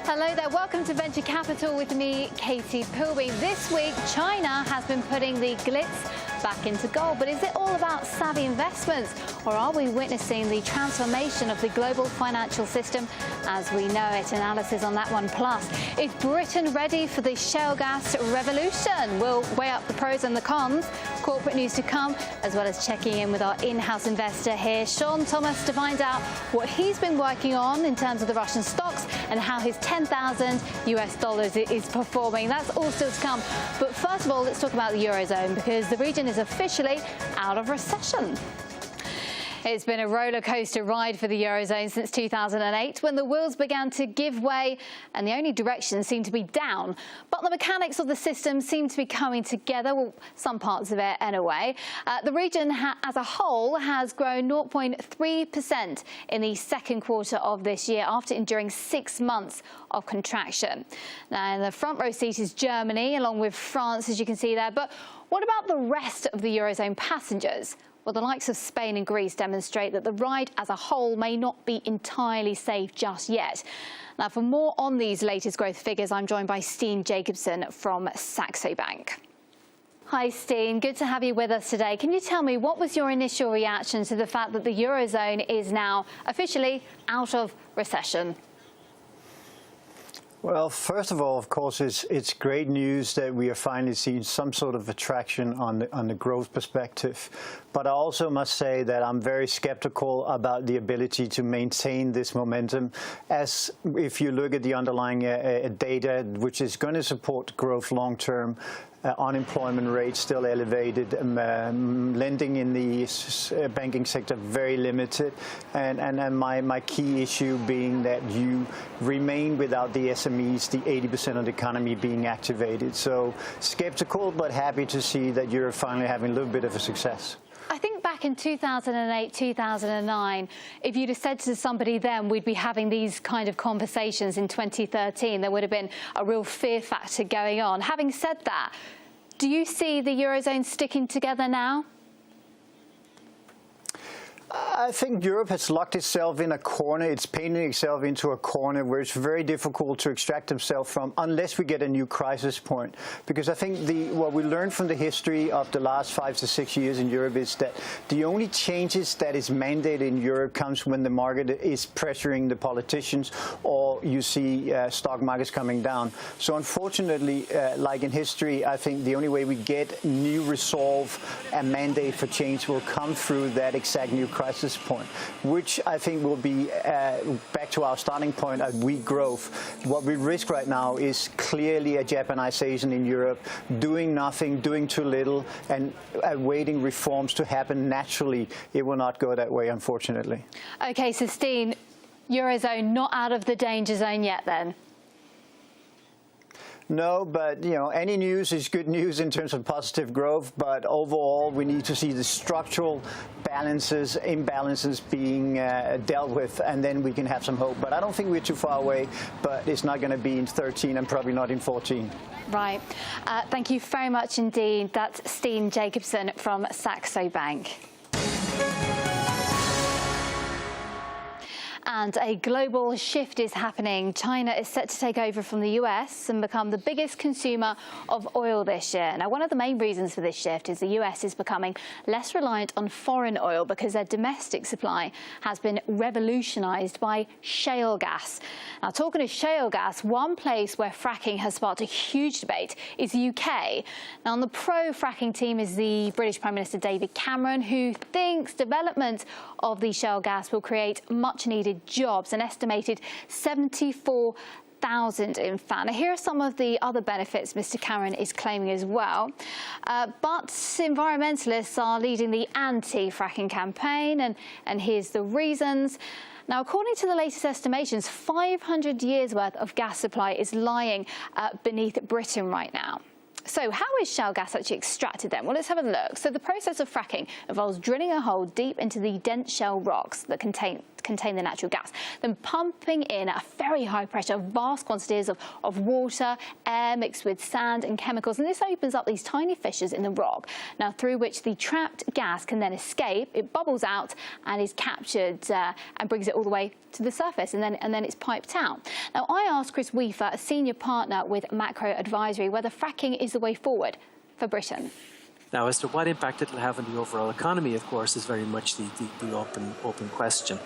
Hello there, welcome to Venture Capital with me, Katie Pilby. This week, China has been putting the glitz back into gold, but is it all about savvy investments, or are we witnessing the transformation of the global financial system as we know it? Analysis on that one. Plus, is Britain ready for the shale gas revolution? We'll weigh up the pros and the cons. Corporate news to come, as well as checking in with our in-house investor here, Sean Thomas, to find out what he's been working on in terms of the Russian stocks and how his $10,000 is performing. That's all still to come. But first of all, let's talk about the Eurozone, because the region is officially out of recession. It's been a roller coaster ride for the Eurozone since 2008, when the wheels began to give way and the only direction seemed to be down. But the mechanics of the system seem to be coming together, well, some parts of it anyway. The region as a whole has grown 0.3% in the second quarter of this year, after enduring 6 months of contraction. Now, in the front row seat is Germany, along with France, as you can see there. But what about the rest of the Eurozone passengers? Well, the likes of Spain and Greece demonstrate that the ride as a whole may not be entirely safe just yet. Now, for more on these latest growth figures, I'm joined by Steen Jacobsen from Saxo Bank. Hi, Steen. Good to have you with us today. Can you tell me, what was your initial reaction to the fact that the Eurozone is now officially out of recession? Well, first of all, of course, it's great news that we are finally seeing some sort of attraction on the growth perspective. But I also must say that I'm very skeptical about the ability to maintain this momentum, as if you look at the underlying data, which is going to support growth long term. Unemployment rate still elevated, lending in the banking sector very limited, and my key issue being that you remain without the SMEs, the 80% of the economy being activated. So skeptical, but happy to see that you're finally having a little bit of a success. I think back in 2008, 2009, if you'd have said to somebody then we'd be having these kind of conversations in 2013, there would have been a real fear factor going on. Having said that, do you see the Eurozone sticking together now? I think Europe has locked itself in a corner. It's painting itself into a corner where it's very difficult to extract itself from unless we get a new crisis point. Because I think what we learned from the history of the last 5 to 6 years in Europe is that the only changes that is mandated in Europe comes when the market is pressuring the politicians, or you see stock markets coming down. So unfortunately, like in history, I think the only way we get new resolve and mandate for change will come through that exact new crisis point, which I think will be back to our starting point at weak growth. What we risk right now is clearly a Japanization in Europe, doing nothing, doing too little, and awaiting reforms to happen naturally. It will not go that way, unfortunately. Okay, so Steen, Eurozone not out of the danger zone yet then? No, but any news is good news in terms of positive growth. But overall, we need to see the structural imbalances being dealt with, and then we can have some hope. But I don't think we're too far away. But it's not going to be in 13 and probably not in 14. Right. Thank you very much indeed. That's Steen Jacobsen from Saxo Bank. And a global shift is happening. China is set to take over from the US and become the biggest consumer of oil this year. Now, one of the main reasons for this shift is the US is becoming less reliant on foreign oil because their domestic supply has been revolutionized by shale gas. Now, talking of shale gas, one place where fracking has sparked a huge debate is the UK. Now, on the pro-fracking team is the British Prime Minister David Cameron, who thinks development of the shale gas will create much-needed jobs, an estimated 74,000 in fact. Now, here are some of the other benefits Mr Cameron is claiming as well. But environmentalists are leading the anti-fracking campaign, and here's the reasons. Now, according to the latest estimations, 500 years worth of gas supply is lying beneath Britain right now. So how is shale gas actually extracted then? Well, let's have a look. So the process of fracking involves drilling a hole deep into the dense shale rocks that contain the natural gas, then pumping in at a very high pressure vast quantities of water, air mixed with sand and chemicals, and this opens up these tiny fissures in the rock, now through which the trapped gas can then escape. It bubbles out and is captured and brings it all the way to the surface, and then it's piped out. Now, I asked Chris Weaver, a senior partner with Macro Advisory, whether fracking is the way forward for Britain. Now, as to what impact it will have on the overall economy, of course, is very much the open question.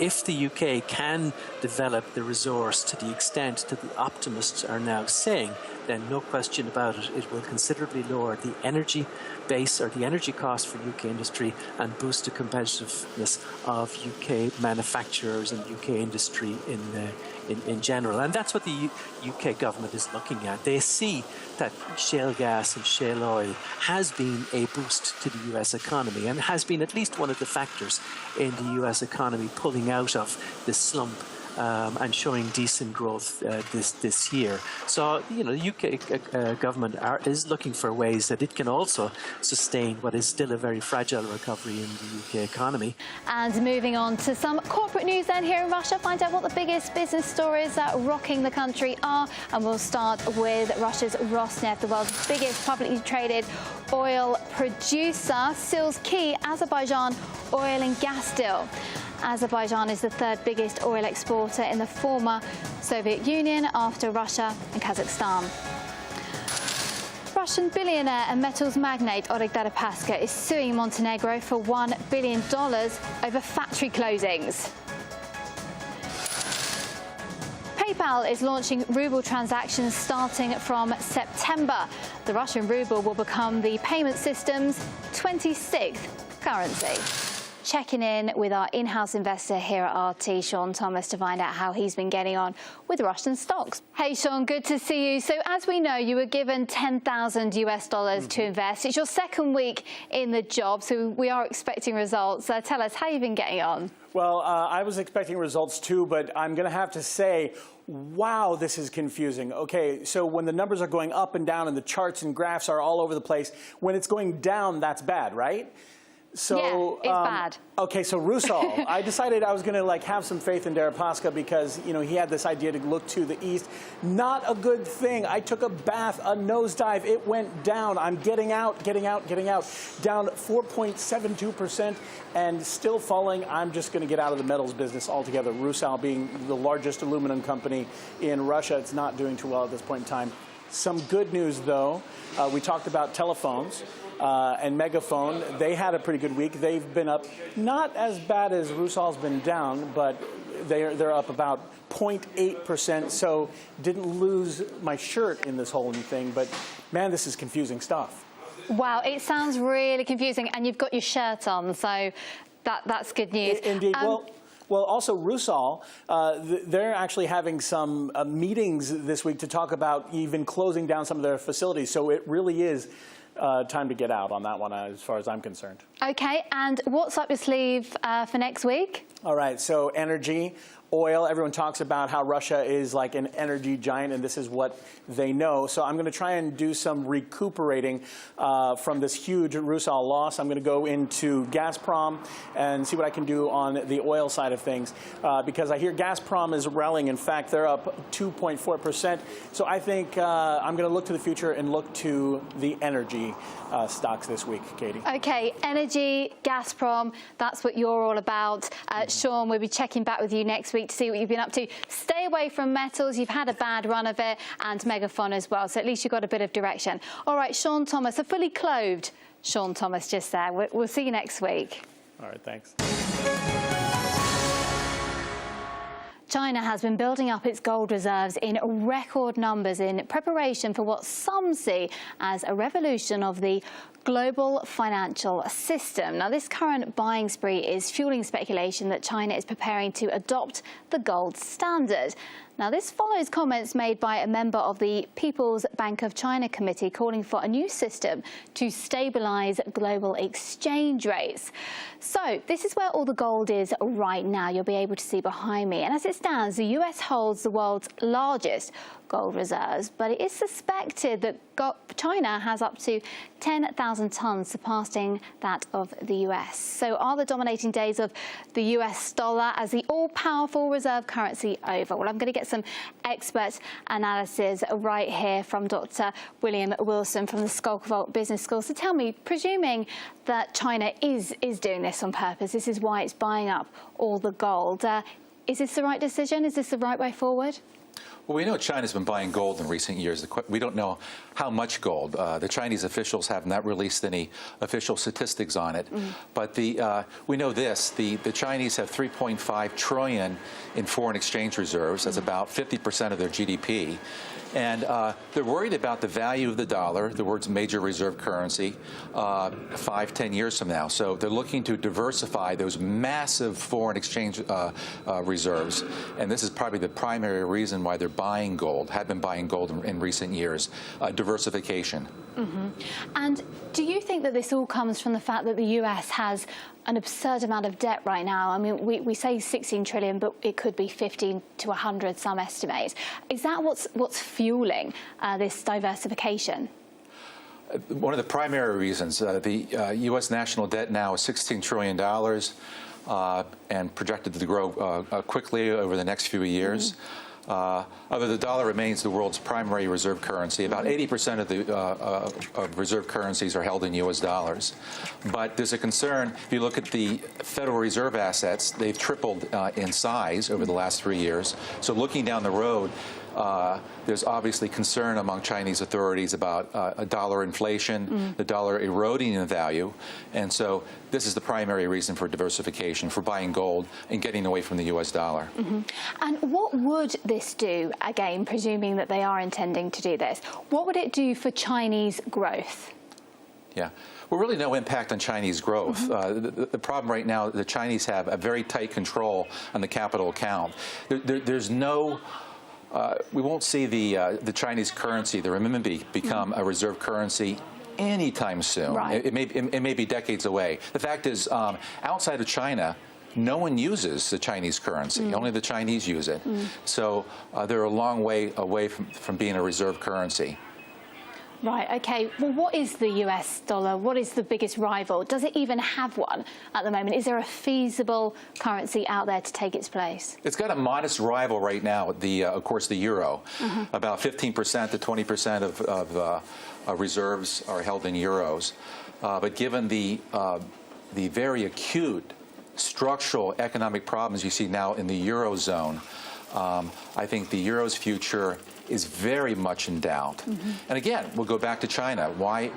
If the UK can develop the resource to the extent that the optimists are now saying, then no question about it, it will considerably lower the energy base or the energy cost for UK industry and boost the competitiveness of UK manufacturers and UK industry in general. And that's what the UK government is looking at. They see that shale gas and shale oil has been a boost to the US economy and has been at least one of the factors in the US economy pulling out of this slump and showing decent growth this year. So, you know, the UK government is looking for ways that it can also sustain what is still a very fragile recovery in the UK economy. And moving on to some corporate news then here in Russia, find out what the biggest business stories that rocking the country are. And we'll start with Russia's Rosneft, the world's biggest publicly traded oil producer, seals key Azerbaijan oil and gas deal. Azerbaijan is the third biggest oil exporter in the former Soviet Union after Russia and Kazakhstan. Russian billionaire and metals magnate Oleg Deripaska is suing Montenegro for $1 billion over factory closings. PayPal is launching ruble transactions starting from September. The Russian ruble will become the payment system's 26th currency. Checking in with our in-house investor here at RT, Sean Thomas, to find out how he's been getting on with Russian stocks. Hey, Sean, good to see you. So as we know, you were given $10,000 US to invest. It's your second week in the job, so we are expecting results. Tell us how you've been getting on. Well, I was expecting results too, but I'm going to have to say, wow, this is confusing. Okay, so when the numbers are going up and down and the charts and graphs are all over the place, when it's going down, that's bad, right? So, yeah, it's bad. Okay, so Rusal, I decided I was going to have some faith in Deripaska because, you know, he had this idea to look to the east. Not a good thing. I took a bath, a nosedive. It went down. I'm getting out. Down 4.72% and still falling. I'm just going to get out of the metals business altogether. Rusal being the largest aluminum company in Russia, it's not doing too well at this point in time. Some good news, though. We talked about telephones. And Megaphone, they had a pretty good week. They've been up, not as bad as Rusal's been down, but they're up about 0.8%. So didn't lose my shirt in this whole new thing. But man, this is confusing stuff. Wow, it sounds really confusing, and you've got your shirt on, so that's good news. Indeed. Well, also Rusal, they're actually having some meetings this week to talk about even closing down some of their facilities. So it really is time to get out on that one, as far as I'm concerned. Okay, and what's up your sleeve for next week? All right, so energy, oil. Everyone talks about how Russia is like an energy giant, and this is what they know. So I'm going to try and do some recuperating from this huge Rusal loss. I'm going to go into Gazprom and see what I can do on the oil side of things, because I hear Gazprom is rallying. In fact, they're up 2.4%. So I think I'm going to look to the future and look to the energy stocks this week, Katie. Okay, energy, Gazprom, that's what you're all about. Sean, we'll be checking back with you next week to see what you've been up to. Stay away from metals. You've had a bad run of it, and Megaphone as well, so at least you've got a bit of direction. All right, Sean Thomas, a fully clothed Sean Thomas just there. We'll see you next week. All right, thanks. China has been building up its gold reserves in record numbers in preparation for what some see as a revolution of the global financial system. Now, this current buying spree is fueling speculation that China is preparing to adopt the gold standard. Now, this follows comments made by a member of the People's Bank of China Committee calling for a new system to stabilise global exchange rates. So this is where all the gold is right now. You'll be able to see behind me. And as it stands, the US holds the world's largest gold reserves, but it is suspected that China has up to 10,000 tonnes, surpassing that of the US. So are the dominating days of the US dollar as the all-powerful reserve currency over? Well, I'm going to get some expert analysis right here from Dr. William Wilson from the Skolkovo Business School. So tell me, presuming that China is doing this on purpose, this is why it's buying up all the gold, is this the right decision? Is this the right way forward? Well, we know China's been buying gold in recent years. We don't know how much gold. The Chinese officials have not released any official statistics on it. But we know this. The Chinese have 3.5 trillion in foreign exchange reserves. That's about 50% of their GDP. And they're worried about the value of the dollar, the world's major reserve currency, 5-10 years from now. So they're looking to diversify those massive foreign exchange reserves. And this is probably the primary reason why they're buying gold, have been buying gold in recent years, diversification. And do you think that this all comes from the fact that the US has an absurd amount of debt right now? I mean, we say 16 trillion, but it could be 15 to 100, some estimate. Is that what's fueling this diversification? One of the primary reasons, the U.S. national debt now is $16 trillion and projected to grow quickly over the next few years. Although the dollar remains the world's primary reserve currency, about 80% of the reserve currencies are held in U.S. dollars. But there's a concern, if you look at the Federal Reserve assets, they've tripled in size over the last 3 years. So looking down the road, there's obviously concern among Chinese authorities about a dollar inflation, the dollar eroding in value. And so this is the primary reason for diversification, for buying gold and getting away from the U.S. dollar. And what would this do, again, presuming that they are intending to do this? What would it do for Chinese growth? Yeah. Well, really no impact on Chinese growth. The problem right now, the Chinese have a very tight control on the capital account. There's no... we won't see the Chinese currency, the renminbi, become a reserve currency anytime soon. Right. It may be decades away. The fact is, outside of China, no one uses the Chinese currency. Only the Chinese use it. So they're a long way away from being a reserve currency. Right, OK. Well, what is the US dollar? What is the biggest rival? Does it even have one at the moment? Is there a feasible currency out there to take its place? It's got a modest rival right now, of course, the euro. About 15% to 20% of reserves are held in euros. But given the very acute structural economic problems you see now in the Eurozone, I think the euro's future is very much in doubt. And again, we'll go back to China. Why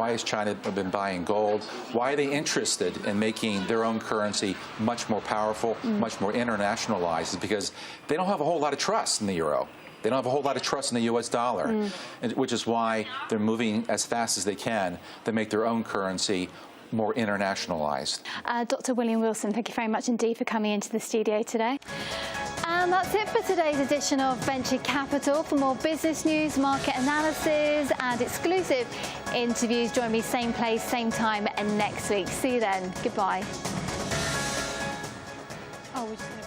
has China been buying gold? Why are they interested in making their own currency much more powerful, much more internationalized? It's because they don't have a whole lot of trust in the euro. They don't have a whole lot of trust in the U.S. dollar, which is why they're moving as fast as they can to make their own currency more internationalized. Dr. William Wilson, thank you very much indeed for coming into the studio today. And that's it for today's edition of Venture Capital. For more business news, market analysis and exclusive interviews, join me same place, same time and next week. See you then. Goodbye. Oh, we're just gonna